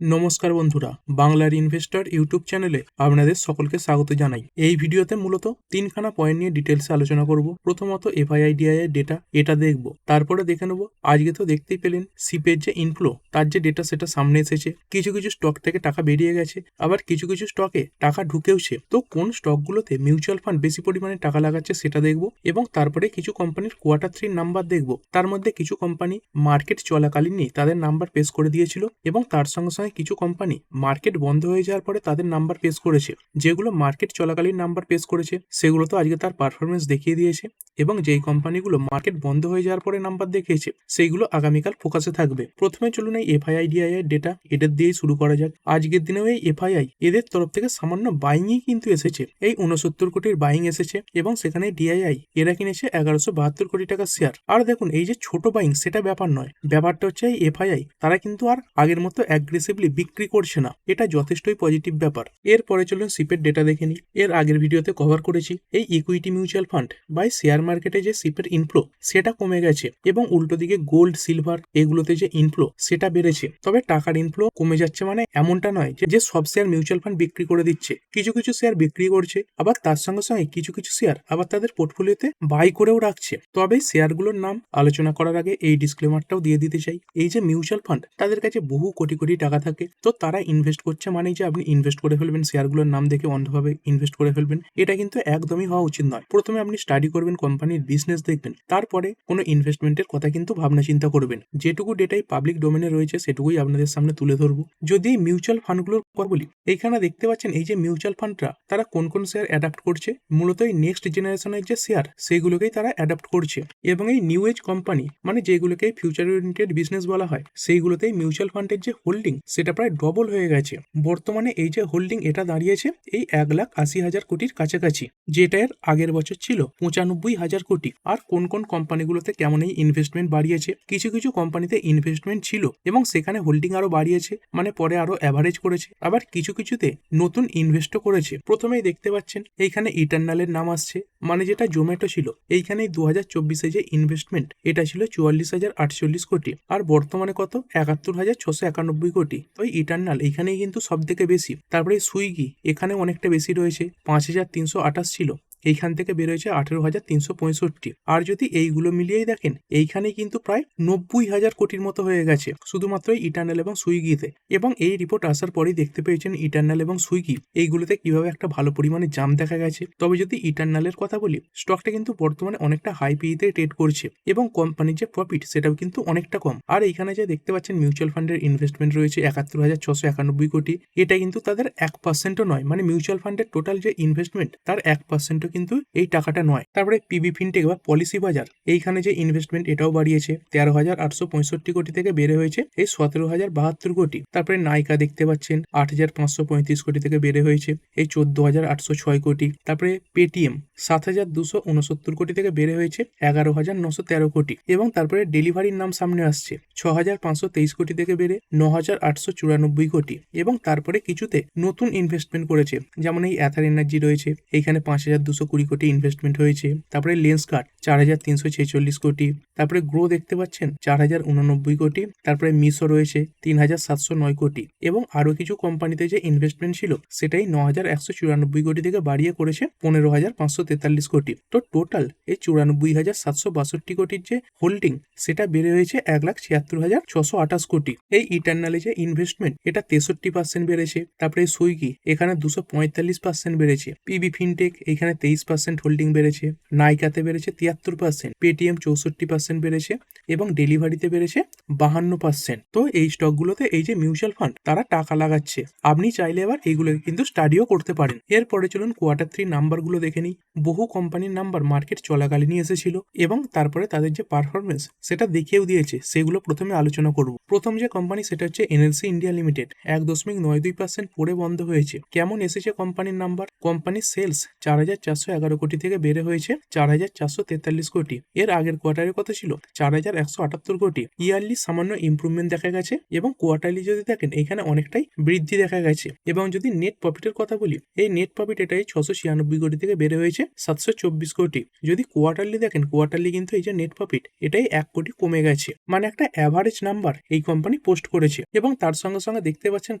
নমস্কার বন্ধুরা, বাংলার ইনভেস্টর ইউটিউব চ্যানেলে আপনাদের সকলকে স্বাগত জানাই। এই ভিডিওতে মূলত তিনখানা পয়েন্ট নিয়ে ডিটেলসে আলোচনা করব। প্রথমত এফআইআইডিআই এর ডেটা, এটা দেখব। তারপরে দেখে নেব আজকে তো দেখতেই পেলেন সিপের যে ইনফ্লো, তার যে ডেটা সেটা সামনে এসেছে। কিছু কিছু স্টক থেকে টাকা বেরিয়ে গেছে, আবার কিছু কিছু স্টকে টাকা ঢুকেওছে। তো কোন স্টকগুলোতে মিউচুয়াল ফান্ড বেশি পরিমাণে টাকা লাগাচ্ছে সেটা দেখব, এবং তারপরে কিছু কোম্পানির কোয়ার্টার 3 নাম্বার দেখব। তার মধ্যে কিছু কোম্পানি মার্কেট চলাকালীনই তাদের নাম্বার পেশ করে দিয়েছিল, এবং তার সঙ্গে সঙ্গে কিছু কোম্পানি মার্কেট বন্ধ হয়ে যাওয়ার পরে তাদের নাম্বার পেশ করেছে। যেগুলো মার্কেট চলাকালীন নাম্বার পেশ করেছে সেগুলো তো আজকে তার পারফরমেন্স দেখিয়ে দিয়েছে, এবং যেই কোম্পানিগুলো মার্কেট বন্ধ হয়ে যাওয়ার পরে নাম্বার দেখিয়েছে সেইগুলো আগামীকাল ফোকাসে থাকবে। প্রথমে চলুন এই এফআইআইডিআই এর ডেটা, এটা দিয়েই শুরু করা যাক। আজকের দিনেও এই এফআইআই এদের তরফ থেকে সামান্য বাইংই কিন্তু এসেছে। এই 69 কোটির বাইং এসেছে, এবং সেখানে ডিআইআই এরা কিনেছে 1172 কোটি টাকার শেয়ার। আর দেখুন, এই যে ছোট বাইং সেটা ব্যাপার নয়, ব্যাপারটা হচ্ছে এই এফআইআই তারা কিন্তু আর আগের মতো অ্যাগ্রেসিভলি বিক্রি করছে না। এটা যথেষ্টই পজিটিভ ব্যাপার। এরপরে চলুন সিপের ডেটা দেখে নিই। এর আগের ভিডিওতে কভার করেছি এই ইকুইটি মিউচুয়াল ফান্ড বা শেয়ার মার্কেটে যে সিপের ইনফ্লো সেটা কমে গেছে, এবং উল্টো দিকে গোল্ড সিলভার এগুলোতে যে ইনফ্লো সেটা বেড়েছে। তবে টাকার ইনফ্লো কমে যাচ্ছে মানে এমনটা নয় যে সব শেয়ার মিউচুয়াল ফান্ড বিক্রি করে দিচ্ছে। কিছু কিছু শেয়ার বিক্রি করছে, আবার তার সঙ্গে সঙ্গে কিছু কিছু শেয়ার আবার তাদের পোর্টফোলিওতে বাই করেও রাখছে। তবে শেয়ারগুলোর নাম আলোচনা করার আগে এই ডিসক্লেমারটাও দিয়ে দিতে চাই, এই যে মিউচুয়াল ফান্ড তাদের কাছে বহু কোটি কোটি টাকা থাকে, তো তারা ইনভেস্ট করছে মানেই যে আপনি ইনভেস্ট করে ফেলবেন, শেয়ারগুলোর নাম দেখে অন্ধভাবে ইনভেস্ট করে ফেলবেন, এটা কিন্তু একদমই হওয়া উচিত নয়। প্রথমে আপনি স্টাডি করবেন, কোম্পানির বিজনেস দেখবেন, তারপরে কোনো ইনভেস্টমেন্টের কথা কিন্তু ভাবনা চিন্তা করবেন। যেটুকু ডেটাই পাবলিক ডোমেনে রয়েছে সেটুকুই আপনাদের সামনে তুলে ধরবো। যদি এই মিউচুয়াল ফান্ডগুলোর কথা বলি, এইখানে দেখতে পাচ্ছেন এই যে মিউচুয়াল ফান্ডরা তারা কোন কোন শেয়ার অ্যাডাপ্ট করছে, মূলত এই নেক্সট জেনারেশনের যে শেয়ার সেইগুলোকেই তারা অ্যাডাপ্ট করছে। এবং এই নিউ এজ কোম্পানি মানে যেগুলোকে ফিউচার ওরিয়েন্টেড বিজনেস বলা হয়, সেইগুলোতেই মিউচুয়াল ফান্ডের যে হোল্ডিং সেটা প্রায় ডবল হয়ে গেছে। বর্তমানে এই যে হোল্ডিং এটা দাঁড়িয়েছে এই 1,80,000 কোটির কাছাকাছি, যেটা এর আগের বছর ছিল 95,000 কোটি। আর কোন কোন কোম্পানিগুলোতে কেমন এই ইনভেস্টমেন্ট বাড়িয়েছে, কিছু কিছু কোম্পানিতে ইনভেস্টমেন্ট ছিল এবং সেখানে হোল্ডিং আরো বাড়িয়েছে, মানে পরে আরো অ্যাভারেজ করেছে। আবার কিছু কিছুতে নতুন ইনভেস্টও করেছে। প্রথমেই দেখতে পাচ্ছেন এইখানে ইটার্নালের নাম আসছে, মানে যেটা জোম্যাটো ছিল। এইখানে 2024-এ যে ইনভেস্টমেন্ট এটা ছিল 44,048 কোটি, আর বর্তমানে কত 71,691 কোটি। তো ইটার্নাল এইখানেই কিন্তু সব থেকে বেশি। তারপরে সুইগি এখানে অনেকটা বেশি রয়েছে, 5,328 ছিল, এইখান থেকে বের হয়েছে 18,365। আর যদি এইগুলো মিলিয়েই দেখেন এইখানে কিন্তু প্রায় 90,000 কোটির মতো হয়ে গেছে শুধুমাত্র ইটার্নাল এবং সুইগিতে। এবং এই রিপোর্ট আসার পরেই দেখতে পেয়েছেন ইটার্নাল এবং সুইগি এইগুলোতে কিভাবে একটা ভালো পরিমাণে জাম দেখা গেছে। তবে যদি ইটার্নালের কথা বলি, স্টকটা কিন্তু বর্তমানে অনেকটা হাই পিতে ট্রেড করছে, এবং কোম্পানির যে প্রফিট সেটাও কিন্তু অনেকটা কম। আর এইখানে যে দেখতে পাচ্ছেন মিউচুয়াল ফান্ডের ইনভেস্টমেন্ট রয়েছে 71,691 কোটি, এটা কিন্তু তাদের 1%ও নয়, মানে মিউচুয়াল ফান্ডের টোটাল যে ইনভেস্টমেন্ট তার 1%ও কিন্তু এই টাকাটা নয়। তারপরে পিবি ফিনটেক বা পলিসি বাজার এইখানে যে ইনভেস্টমেন্ট এটাও বাড়িয়েছে, 13,865 কোটি থেকে বেড়ে হয়েছে এই 17,072 কোটি। তারপরে নাইকা দেখতে পাচ্ছেন 8,535 কোটি থেকে বেড়ে হয়েছে এই 14,806 কোটি। তারপরে পেটিএম 7,269 কোটি থেকে বেড়ে হয়েছে 11,913 কোটি। এবং তারপরে ডেলিভারির নাম সামনে আসছে 6,523 কোটি থেকে বেড়ে 9,894 কোটি। এবং তারপরে কিছুতে নতুন ইনভেস্টমেন্ট করেছে, যেমন এই অ্যাথার এনার্জি রয়েছে, এইখানে 5,220 কোটি ইনভেস্টমেন্ট হয়েছে। তারপরে লেন্সকার্ট 4,346 কোটি। তারপরে গ্রো দেখতে পাচ্ছেন 4,089 কোটি। তারপরে মিশো রয়েছে 3,709 কোটি। এবং আরো কিছু কোম্পানিতে যে ইনভেস্টমেন্ট ছিল সেটাই 9,194 কোটি থেকে বাড়িয়ে করেছে 15,543 কোটি। তো টোটাল এই 94,762 কোটির যে হোল্ডিং সেটা বেড়ে হয়েছে 1,76,628 কোটি। এই ইটার্নালে যে ইনভেস্টমেন্ট এটা 63% বেড়েছে। তারপরে সুইগি এখানে 245% বেড়েছে। পিবি ফিনটেক এখানে 23% হোল্ডিং বেড়েছে। নাইকাতে বেড়েছে 73%, পেটিএম 64% বেড়েছে, এবং ডেলিভারিতে বেড়েছে 52%। তো এই স্টকগুলোতে এই যে মিউচুয়াল ফান্ড তারা টাকা লাগাচ্ছে। আপনি চাইলে এবার এইগুলোকে কিন্তু স্টাডিও করতে পারেন। এরপরে চলুন কোয়ার্টার 3 নাম্বারগুলো দেখে নিই। বহু কোম্পানির নাম্বার মার্কেট চলাকালীনই এসেছিল, এবং তারপরে তাদের যে পারফরমেন্স সেটা দেখিয়েও দিয়েছে। সেগুলো প্রথমে আলোচনা করব। প্রথম যে কোম্পানি সেটা হচ্ছে এনএলসি ইন্ডিয়া লিমিটেড, 1.92% পড়ে বন্ধ হয়েছে। কেমন এসেছে কোম্পানির নাম্বার? কোম্পানির সেলস 4,400 411 কোটি থেকে বেড়ে হয়েছে 4,443 কোটি। এর আগের কোয়ার্টারে কত ছিল? 4,178 কোটি। ইয়ারলি সামান্য ইমপ্রুভমেন্ট দেখা গেছে এবং কোয়ার্টারলি যদি দেখেন এখানে অনেকটাই বৃদ্ধি দেখা গেছে। এবং যদি নেট প্রফিটের কথা বলি, এই নেট প্রফিট এটাই 696 কোটি থেকে বেড়ে হয়েছে 724 কোটি। যদি কোয়ার্টারলি দেখেন, কোয়ার্টারলি কিন্তু এই যে নেট প্রফিট এটাই 1 কোটি কমে গেছে, মানে একটা অ্যাভারেজ নাম্বার এই কোম্পানি পোস্ট করেছে। এবং তার সঙ্গে সঙ্গে দেখতে পাচ্ছেন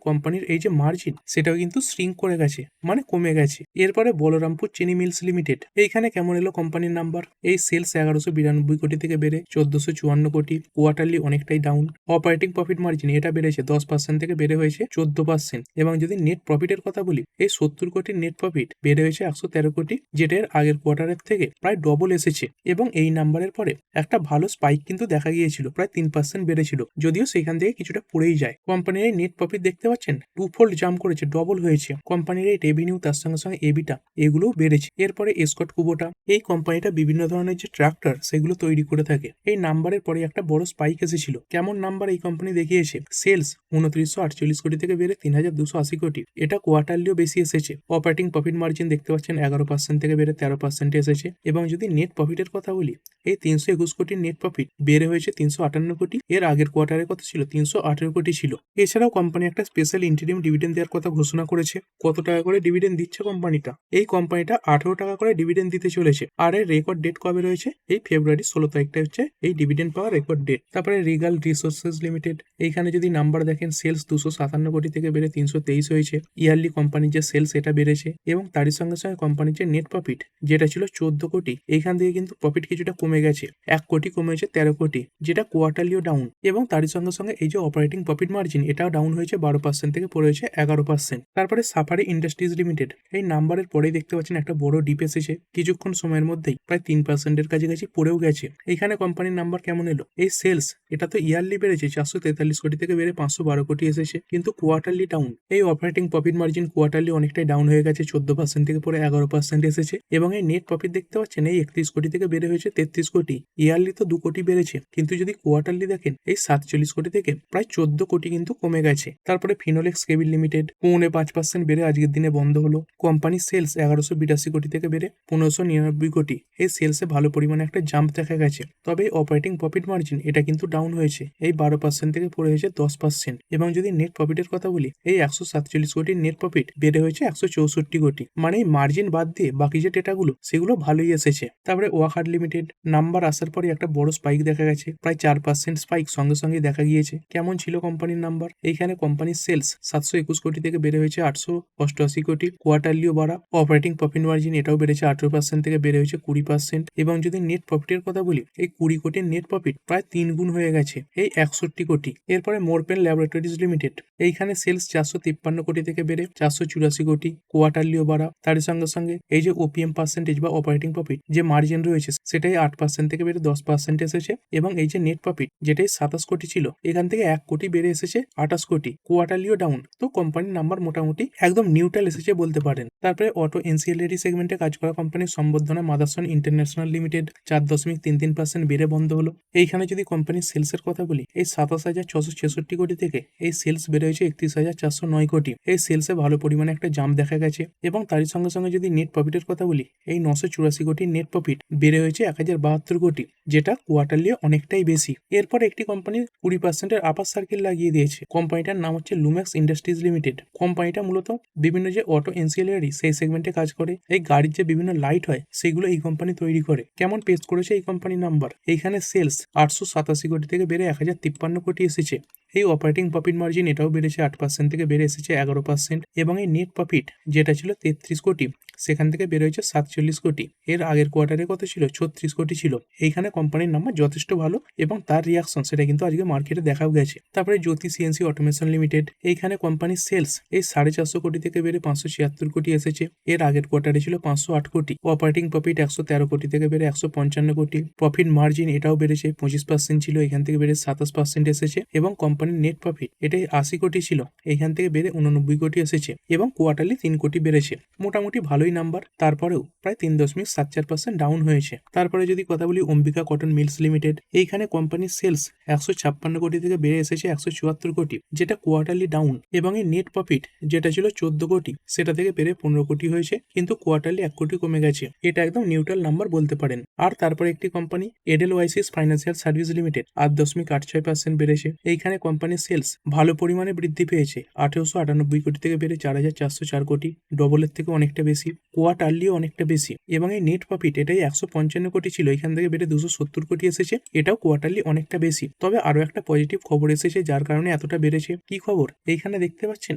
কোম্পানির এই যে মার্জিন সেটাও কিন্তু শ্রিঙ্ক করে গেছে, মানে কমে গেছে। এরপরে বলরামপুর চিনি মিলস লিমিটেড, এইখানে কেমন এলো কোম্পানির নাম্বার? এই সেলস 1192 কোটি থেকে বেড়ে 1454 কোটি। কোয়ার্টারলি অনেকটাই ডাউন। অপারেটিং প্রফিট মার্জিন এটা বেড়েছে 10% থেকে বেড়ে হয়েছে 14%। এবং যদি নেট প্রফিটের কথা বলি, এই 70 কোটির নেট প্রফিট বেড়ে হয়েছে 113 কোটি, যেটা এর আগের কোয়ার্টারের থেকে প্রায় ডবল এসেছে। এবং এই নাম্বারের পরে একটা ভালো স্পাইক কিন্তু দেখা গিয়েছিল, প্রায় 3% বেড়েছিল, যদিও সেখান থেকে কিছুটা পড়েই যায়। কোম্পানির এই নেট প্রফিট দেখতে পাচ্ছেন 2-fold জাম্প করেছে, ডবল হয়েছে। কোম্পানির এই রেভিনিউ তার সঙ্গে সঙ্গে এবিটা এগুলোও বেড়েছে। এরপরে এসকট কুবোটা, এই কোম্পানিটা বিভিন্ন ধরনের যে ট্রাক্টর সেগুলো তৈরি করে থাকে। এই নাম্বারের পরে একটা বড় স্পাইক এসেছিল। কেমন নাম্বার এই কোম্পানি দেখিয়েছে? সেলস 2948 কোটি থেকে বেড়ে 3280 কোটি। এটা কোয়ার্টারলিও বেশি এসেছে। অপারেটিং প্রফিট মার্জিন দেখতে পাচ্ছেন 11% থেকে বেড়ে 13% এসেছে। এবং যদি নেট প্রফিটের কথা বলি, এই 321 কোটির নেট প্রফিট বেড়ে হয়েছে 358 কোটি। এর আগের কোয়ার্টারে কত ছিল? 318 কোটি ছিল। এছাড়াও কোম্পানি একটা স্পেশাল ইন্টারিম ডিভিডেন্ড দেওয়ার কথা ঘোষণা করেছে। কত টাকা করে ডিভিডেন্ড দিচ্ছে কোম্পানিটা? এই কোম্পানিটা 18 টাকা করে ডিভিডেন্ড দিতে চলেছে। আর এর রেকর্ড ডেট কবে রয়েছে? এই ফেব্রুয়ারি 16 তারিখটা হচ্ছে এই ডিভিডেন্ড পাওয়ার রেকর্ড ডেট। তারপরে রিগাল রিসোর্সেস লিমিটেড, এইখানে যদি নাম্বার দেখেন, সেলস 257 কোটি থেকে বেড়ে 323 হয়েছে। ইয়ারলি কোম্পানির যে সেলস এটা বেড়েছে। এবং তারই সঙ্গে সঙ্গে কোম্পানির যে নেট প্রফিট যেটা ছিল 14 কোটি, এইখান থেকে কিন্তু প্রফিট কিছুটা কমে গেছে, 1 কোটি কমেছে 13 কোটি, যেটা কোয়ার্টারলিও ডাউন। এবং তারই সঙ্গে সঙ্গে এই যে অপারেটিং প্রফিট মার্জিন এটাও ডাউন হয়েছে 12% থেকে পড়ে হয়েছে 11%। তারপরে সাফারি ইন্ডাস্ট্রিজ লিমিটেড, এই নাম্বারের পরেই দেখতে পাচ্ছেন একটা বড় ডিপ এসেছে, কিছুক্ষণ সময়ের মধ্যেই প্রায় 3% কাছাকাছি পড়েও গেছে। এইখানে কোম্পানির নাম্বার কেমন এলো? এই সেলস এটা তো ইয়ারলি বেড়েছে 443 কোটি থেকে বেড়ে 512 কোটি এসেছে, কিন্তু কোয়ার্টারলি ডাউন। এই অপারেটিং প্রফিট মার্জিন কোয়ার্টারলি অনেকটাই ডাউন হয়ে গেছে, 14% থেকে পরে 11% এসেছে। এবং এই নেট প্রফিট দেখতে পাচ্ছেন এই 31 কোটি থেকে বেড়ে হয়েছে 33 কোটি। ইয়ারলি তো 2 কোটি বেড়েছে, কিন্তু যদি কোয়ার্টারলি দেখেন এই 47 কোটি থেকে প্রায় 14 কোটি কিন্তু কমে গেছে। তারপরে ফিনোলেক্স কেবল লিমিটেড 5.5% বেড়ে আজকের দিনে বন্ধ হলো। কোম্পানির সেলস 1182 কোটি থেকে বেড়ে 1599 কোটি। এই সেলসে ভালো পরিমাণে একটা জাম্প দেখা গেছে। তবে অপারেটিং প্রফিট মার্জিন এটা কিন্তু ডাউন হয়েছে, এই 12% থেকে পড়ে হয়েছে 10%। এবং যদি নেট প্রফিটের কথা বলি, এই 147 কোটির নেট প্রফিট বেড়ে হয়েছে 164 কোটি। মানে এই মার্জিন বাদ দিয়ে বাকি যে ডেটাগুলো সেগুলো ভালোই এসেছে। তারপরে ওয়াকার লিমিটেড, নাম্বার আসার পরে একটা বড় স্পাইক দেখা গেছে, প্রায় 4% স্পাইক সঙ্গে সঙ্গে দেখা গিয়েছে। কেমন ছিল কোম্পানির নাম্বার? এইখানে কোম্পানির সেলস 721 কোটি থেকে বেড়ে হয়েছে 888 কোটি। কোয়ার্টারলিও বাড়া। অপারেটিং প্রফিট মার্জিন এটাও বেড়েছে 18% থেকে বেড়ে হয়েছে 20%। এবং যদি নেট প্রফিটের কথা বলি, এই 20 কোটির নেট প্রফিট প্রায় 3 গুণ হয়ে গেছে, এই 61 কোটি। এরপরে মোরপেন ল্যাবরেটরিজ লিমিটেড, এইখানে সেলস 453 কোটি থেকে বেড়ে 484 কোটি। কোয়ার্টারলিও বাড়া। তার সঙ্গে সঙ্গে এই যে ওপিএম পার্সেন্টেজ বা অপারেটিং প্রফিট যে মার্জিন রয়েছে সেটাই 8% থেকে বেড়ে 10% এসেছে। এবং এই যে নেট প্রফিট যেটাই 27 কোটি ছিল, এখান থেকে 1 কোটি বেড়ে এসেছে 28 কোটি। কোয়ার্টারলিও ডাউন। তো কোম্পানির নাম্বার মোটামুটি একদম নিউট্রাল এসেছে বলতে পারেন। তারপরে অটো এনসিএলআরই সেগমেন্টে কাজ করা কোম্পানির সম্বর্ধনা মাদারসন ইন্টারন্যাশনাল লিমিটেড 4.33% বেড়ে বন্ধ হলো। এইখানে যদি কোম্পানির সেলসের কথা বলি, এই 27,666 কোটি থেকে এই সেলস বেড়ে হয়েছে 31,409 কোটি। এই সেলসে ভালো পরিমাণে একটা জাম্প দেখা গেছে। এবং তারই সঙ্গে সঙ্গে যদি নেট প্রফিটের কথা বলি, এই 984 কোটি নেট প্রফিট বেড়ে হয়েছে 1072 কোটি, যেটা কোয়ার্টারলি অনেকটাই বেশি। এরপর একটি কোম্পানি 20%-এর আপার সার্কেল লাগিয়ে দিয়েছে। কোম্পানিটার নাম হচ্ছে লুমেক্স ইন্ডাস্ট্রিজ লিমিটেড। কোম্পানিটা মূলত বিভিন্ন যে অটো এনসিএলআরই সেই সেগমেন্টে কাজ করে। এই গাড়ির যে বিভিন্ন লাইট হয় সেগুলো এই কোম্পানি তৈরি করে। কেমন পেস্ট করেছে এই কোম্পানির নাম্বার? এইখানে সেলস 887 কোটি থেকে বেড়ে 1053 কোটি এসেছে। এই অপারেটিং প্রফিট মার্জিন এটাও বেড়েছে 8% থেকে বেড়ে এসেছে 11%। এবং এই নেট প্রফিট যেটা ছিল 33 কোটি, সেখান থেকে বেড়ে হয়েছে 47 কোটি। এর আগের কোয়ার্টারে কত ছিল? 36 কোটি ছিল। এইখানে কোম্পানির নাম্বার যথেষ্ট ভালো এবং তার রিয়াকশন সেটা কিন্তু আজকে মার্কেটে দেখাও গেছে। তারপরে জ্যোতি সিএনসি অটোমেশন লিমিটেড, এইখানে কোম্পানির সেলস এই 450 কোটি থেকে বেড়ে 576 কোটি এসেছে। এর আগের কোয়ার্টারে ছিল 508 কোটি। অপারেটিং প্রফিট 113 কোটি থেকে বেড়ে 155 কোটি। প্রফিট মার্জিন এটাও বেড়েছে, 25% ছিল, এখান থেকে বেড়ে 27% এসেছে। এবং কোম্পানি কোম্পানির নেট প্রফিট এটাই 80 কোটি ছিল, এইখান থেকে বেড়ে 89 কোটি এসেছে এবং কোয়ার্টারলি 3 কোটি বেড়েছে। মোটামুটি ভালোই নাম্বার, তারপরেও প্রায় 3.74% ডাউন হয়েছে। তারপরে যদি কথা বলি অম্বিকা কটন মিলস লিমিটেড, এইখানে কোম্পানির সেলস 156 কোটি থেকে বেড়ে এসেছে 174 কোটি, যেটা কোয়ার্টারলি ডাউন, এবং এই নেট প্রফিট যেটা ছিল 14 কোটি সেটা থেকে বেড়ে 15 কোটি হয়েছে, কিন্তু কোয়ার্টারলি 1 কোটি কমে গেছে। এটা একদম নিউট্রাল নাম্বার বলতে পারেন। আর তারপরে একটি কোম্পানি এডেলওয়াইসিস ফাইন্যান্সিয়াল সার্ভিস লিমিটেড 8.86% বেড়েছে। এইখানে কোম্পানির সেলস ভালো পরিমাণে বৃদ্ধি পেয়েছে, 1898 কোটি থেকে বেড়ে 4404 কোটি, ডবলের থেকে অনেকটা বেশি, কোয়ার্টারলিও অনেকটা বেশি। এবং এই নেট প্রফিট এটাই 155 কোটি ছিল, এখান থেকে বেড়ে 270 কোটি এসেছে, এটাও কোয়ার্টারলি অনেকটা বেশি। তবে আরো একটা পজিটিভ খবর এসেছে যার কারণে এতটা বেড়েছে। কি খবর? এইখানে দেখতে পাচ্ছেন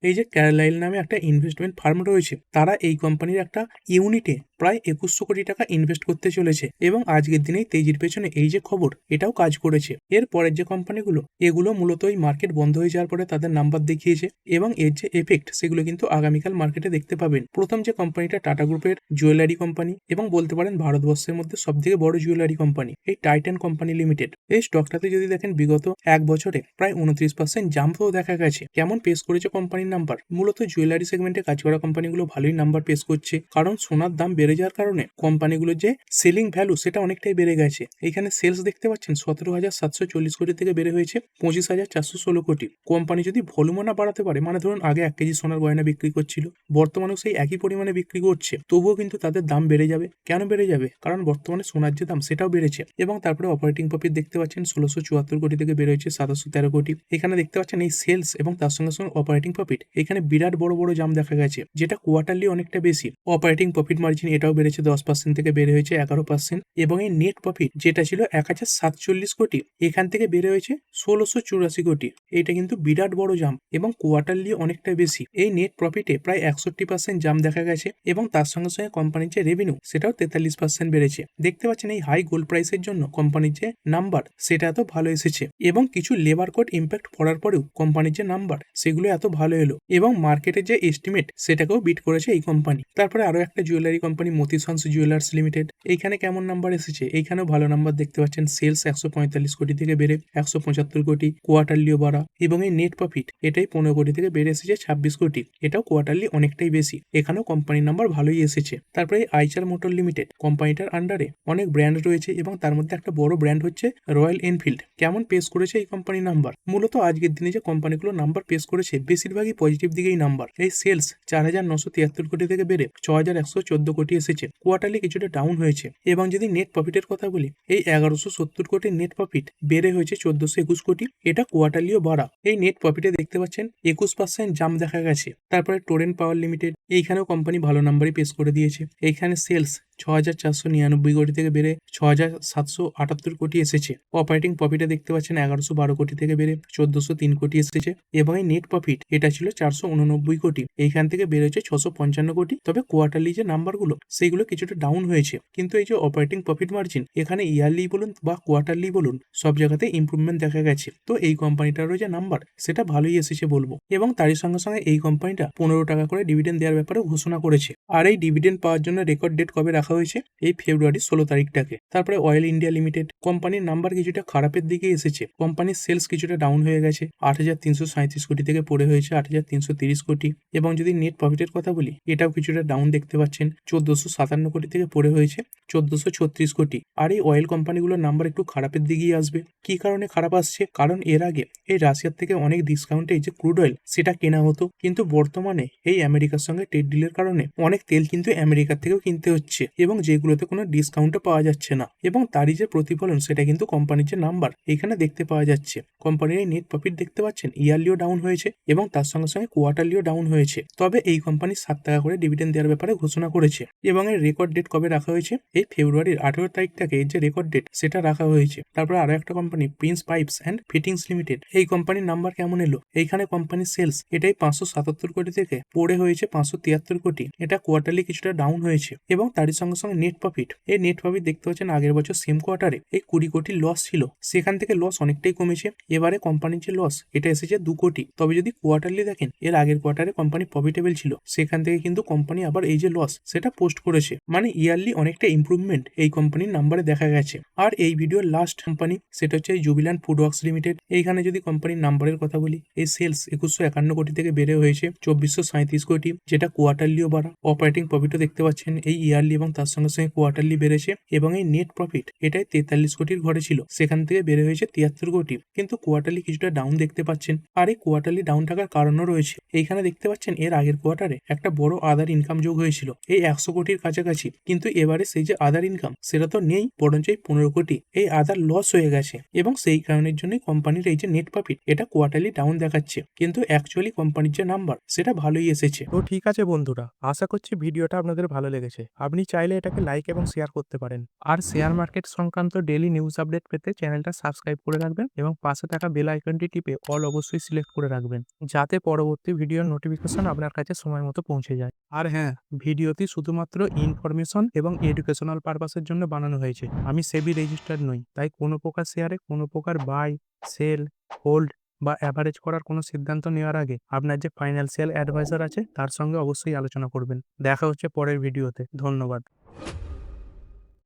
এই যে ক্যারলাইল নামে একটা ইনভেস্টমেন্ট ফার্ম রয়েছে, তারা এই কোম্পানির একটা ইউনিটে প্রায় 2100 কোটি টাকা ইনভেস্ট করতে চলেছে, এবং আজকের দিনেই তেজির পেছনে এই যে খবর এটাও কাজ করেছে। এর পরের যে কোম্পানিগুলো, এগুলো মূলত এই মার্কেট বন্ধ হয়ে যাওয়ার পরে তাদের নাম্বার দেখিয়েছে, এবং এর যে এফেক্ট সেগুলো কিন্তু আগামীকাল মার্কেটে দেখতে পাবেন। প্রথম যে কোম্পানিটা টাটা গ্রুপের জুয়েলারি কোম্পানি, এবং বলতে পারেন ভারতবর্ষের মধ্যে সব থেকে বড় জুয়েলারি কোম্পানি, এই টাইটান কোম্পানি লিমিটেড। এই স্টকটাতে যদি দেখেন বিগত এক বছরে প্রায় 29% জাম্পও দেখা গেছে। কেমন পেশ করেছে কোম্পানির নাম্বার? মূলত জুয়েলারি সেগমেন্টে কাজ করা কোম্পানিগুলো ভালোই নাম্বার পেশ করছে, কারণ সোনার দাম বেড়ে যাওয়ার কারণে কোম্পানিগুলোর যে সেলিং ভ্যালু সেটা অনেকটাই বেড়ে গেছে। এখানে সেলস দেখতে পাচ্ছেন 17,740 কোটি থেকে বেড়ে হয়েছে 25,416 কোটি। কোম্পানি যদি ভলিউমও না বাড়াতে পারে, মানে ধরুন আগে 1 কেজি সোনার গয়না বিক্রি করছিল, বর্তমানেও সেই একই পরিমাণে বিক্রি করছে, তবুও কিন্তু তাদের দাম বেড়ে যাবে। কেন বেড়ে যাবে? কারণ বর্তমানে সোনার যে দাম সেটাও বেড়েছে। এবং তারপরে অপারেটিং প্রফিট দেখতে পাচ্ছেন 1674 কোটি থেকে বেড়ে হয়েছে 713 কোটি। এখানে দেখতে পাচ্ছেন এই সেলস এবং তার সঙ্গে সঙ্গে অপারেটিং প্রফিট, এখানে বিরাট বড় বড় জাম্প দেখা গেছে, যেটা কোয়ার্টারলি অনেকটা বেশি। অপারেটিং প্রফিট মার্জিন এটাও বেড়েছে 10% থেকে বেড়ে হয়েছে 11%, এবং এই নেট প্রফিট যেটা ছিল 1047 কোটি, এখান থেকে বেড়ে হয়েছে 1684 কোটি। এটা কিন্তু বিরাট বড় জাম্প, এবং কোয়ার্টারলি অনেকটা বেশি। এই নেট প্রফিটে প্রায় 61% জাম্প দেখা গেছে, এবং তার সঙ্গে সঙ্গে কোম্পানির যে রেভিনিউ সেটাও 43% বেড়েছে। দেখতে পাচ্ছেন এই হাই গোল্ড প্রাইসের জন্য কোম্পানির যে নাম্বার সেটা এত ভালো এসেছে, এবং কিছু লেবার কোড ইম্প্যাক্ট পড়ার পরেও কোম্পানির যে নাম্বার সেগুলো এত ভালো এলো, এবং মার্কেটের যে এস্টিমেট সেটাকেও বিট করেছে এই কোম্পানি। তারপরে আরো একটা জুয়েলারি কোম্পানি মতিসন্স জুয়েলার্স লিমিটেড, এইখানে কেমন নাম্বার এসেছে? এইখানেও ভালো নাম্বার দেখতে পাচ্ছেন। সেলস 145 কোটি থেকে বেড়ে 175 কোটি, কোয়ার্টারলিও বাড়া, এবং এই নেট প্রফিট এটাই 15 কোটি থেকে বেড়ে এসেছে 26 কোটি, এটাও কোয়ার্টারলি অনেকটাই বেশি। এখানেও কোম্পানির নাম্বার ভালোই এসেছে। তারপরে আইচার মোটর লিমিটেড, কোম্পানিটার আন্ডারে অনেক ব্র্যান্ড রয়েছে, এবং তার মধ্যে একটা বড় ব্র্যান্ড হচ্ছে রয়্যাল এনফিল্ড। কেমন পেশ করেছে এই কোম্পানির নাম্বার? মূলত আজকের দিনে যে কোম্পানিগুলো নাম্বার পেশ করেছে বেশিরভাগই পজিটিভ দিকেই নাম্বার। এই সেলস 4973 কোটি থেকে বেড়ে 6114 কোটি এসেছে, কোয়ার্টারলি কিছুটা ডাউন হয়েছে। এবং যদি নেট প্রফিটের কথা বলি, এই 1170 কোটির নেট প্রফিট বেড়ে হয়েছে 1421 কোটি, এটা কোয়ার্টারলিও বাড়া। এই নেট প্রফিটে দেখতে পাচ্ছেন 21% জাম্প দেখা গেছে। তারপরে টোরেন্ট পাওয়ার লিমিটেড, এইখানেও কোম্পানি ভালো নাম্বারই পেশ করে দিয়েছে। এইখানে সেলস 6499 কোটি থেকে বেড়ে 6778 কোটি এসেছে। অপারেটিং প্রফিটে দেখতে পাচ্ছেন 1112 কোটি থেকে বেড়ে 1403 কোটি এসেছে, এবং এই নেট প্রফিট এটা ছিল 489 কোটি, এইখান থেকে বেড়েছে 655 কোটি। তবে কোয়ার্টারলি যে নাম্বারগুলো সেইগুলো কিছুটা ডাউন হয়েছে, কিন্তু এই যে অপারেটিং প্রফিট মার্জিন এখানে ইয়ারলি বলুন বা কোয়ার্টারলি বলুন সব জায়গাতে ইমপ্রুভমেন্ট দেখা গেছে। তো এই কোম্পানিটারও যে নাম্বার সেটা ভালোই এসেছে বলবো। এবং তারই সঙ্গে সঙ্গে এই কোম্পানিটা 15 টাকা করে ডিভিডেন্ড দেওয়ার ব্যাপারে ঘোষণা করেছে। আর এই ডিভিডেন্ড পাওয়ার জন্য রেকর্ড ডেট কবে রাখা হয়েছে? এই ফেব্রুয়ারি 16 তারিখটাকে। তারপরে অয়েল ইন্ডিয়া লিমিটেড, কোম্পানির নাম্বার কিছুটা খারাপের দিকে এসেছে, কোম্পানির সেলস কিছুটা ডাউন হয়ে গেছে, 8337 কোটি থেকে পড়ে হয়েছে 8330 কোটি। এবং যদি নেট প্রফিটের কথা বলি, এটাও কিছুটা ডাউন দেখতে পাচ্ছেন, 1457 কোটি থেকে পড়ে হয়েছে 1436 কোটি। আর এই অয়েল কোম্পানিগুলোর নাম্বার একটু খারাপের দিকেই আসবে। কি কারণে খারাপ আসছে? কারণ এর আগে এই রাশিয়ার থেকে অনেক ডিসকাউন্টে এই যে ক্রুড অয়েল সেটা কেনা হতো, কিন্তু বর্তমানে এই আমেরিকার সঙ্গে ট্রেড ডিলের কারণে অনেক তেল কিন্তু আমেরিকার থেকেও কিনতে হচ্ছে, এবং যেগুলোতে কোনো ডিসকাউন্টও পাওয়া যাচ্ছে না। এবং তারই যে প্রতিফলন সেটা কিন্তু কোম্পানির যে নাম্বার এখানে দেখতে পাওয়া যাচ্ছে। কোম্পানির এই নেট প্রফিট দেখতে পাচ্ছেন ইয়ারলিও ডাউন হয়েছে, এবং তার সঙ্গে সঙ্গে কোয়ার্টারলিও ডাউন হয়েছে। তবে এই কোম্পানি 7 টাকা করে ডিভিডেন্ড দেওয়ার ব্যাপারে ঘোষণা করেছে, এবং এর রেকর্ড ডেট কবে রাখা হয়েছে? এই ফেব্রুয়ারির 18 তারিখটাকে এর যে রেকর্ড ডেট সেটা রাখা হয়েছে। তারপরে আরো একটা company Prince pipes and fittings limited, এই কোম্পানির নাম্বার কেমন এলো? এইখানে কোম্পানির সেলস এটাই 577 কোটি থেকে পড়ে হয়েছে 573 কোটি, এটা কোয়ার্টারলি কিছুটা ডাউন হয়েছে। এবং তারই সঙ্গে সঙ্গে সঙ্গে নেট প্রফিট। এই নেট প্রফিট দেখতে পাচ্ছেন আগের বছর সেম কোয়ার্টারে এই 20 কোটি লস ছিল, সেখান থেকে লস অনেকটাই কমেছে। এবারে কোম্পানির যে লস এটা এসেছে 2 কোটি। তবে যদি কোয়ার্টারলি দেখেন এর আগের কোয়ার্টারে কোম্পানি প্রফিটেবল ছিল, সেখান থেকে কিন্তু কোম্পানি আবার এই যে লস সেটা পোস্ট করেছে, মানে ইয়ারলি অনেকটা ইমপ্রুভমেন্ট এই কোম্পানির নাম্বারে দেখা গেছে। আর এই ভিডিওর লাস্ট কোম্পানি সেটা হচ্ছে জুবিল্যান্ট ফুড ওয়ার্কস লিমিটেড। এইখানে যদি কোম্পানির নাম্বারের কথা বলি, এই সেলস 2151 কোটি থেকে বেড়ে হয়েছে 2437 কোটি, যেটা কোয়ার্টারলিও বাড়া। অপারেটিং প্রফিটও দেখতে পাচ্ছেন এই ইয়ারলি এবং তার সঙ্গে সঙ্গে কোয়ার্টারলি বেড়েছে, এবং এই নেট প্রফিট এটাই 43 কোটির ঘরে ছিল, সেখান থেকে বেড়ে হয়েছে 73 কোটি। কিন্তু কোয়ার্টারলি কিছুটা ডাউন দেখতে পাচ্ছেন, আর এই কোয়ার্টারলি ডাউন থাকার কারণও রয়েছে। এইখানে দেখতে পাচ্ছেন এর আগের কোয়ার্টারে একটা বড় আদার ইনকাম যোগ হয়েছিল এই 100 কোটির কাছাকাছি, কিন্তু এবারে সেই যে আদার ইনকাম সেটা তো নেই, বরঞ্চ 15 কোটি এই আদার লস হয়ে গেছে, এবং সেই কারণের জন্য কোম্পানির এই যে নেট প্রফিট এটা কোয়ার্টারলি ডাউন দেখাচ্ছে, কিন্তু অ্যাকচুয়ালি কোম্পানির যে নাম্বার সেটা ভালোই এসেছে। তো ঠিক আছে বন্ধুরা, আশা করছি ভিডিওটা আপনাদের ভালো লেগেছে। আপনি চাইলে এটাকে লাইক এবং শেয়ার করতে পারেন। আর শেয়ার মার্কেট সংক্রান্ত ডেইলি নিউজ আপডেট পেতে চ্যানেলটা সাবস্ক্রাইব করে রাখবেন এবং পাশে থাকা বেল আইকনটি টিপে অল অবশ্যই সিলেক্ট করে রাখবেন, যাতে পরবর্তী ভিডিওর নোটিফিকেশন আপনার কাছে সময় মতো পৌঁছে যায়। আর হ্যাঁ, ভিডিওটি শুধুমাত্র ইনফরমেশন এবং এডুকেশনাল পারপাসের জন্য বানানো হয়েছে। আমি সেবি রেজিস্টার্ড নই, তাই কোনো প্রকার শেয়ারে কোনো প্রকার বাই, সেল, হোল্ড বা অ্যাভারেজ করার কোনো সিদ্ধান্ত নেওয়ার আগে আপনার যে ফাইন্যান্সিয়াল অ্যাডভাইজার আছে তার সঙ্গে অবশ্যই আলোচনা করবেন। দেখা হচ্ছে পরের ভিডিওতে। ধন্যবাদ।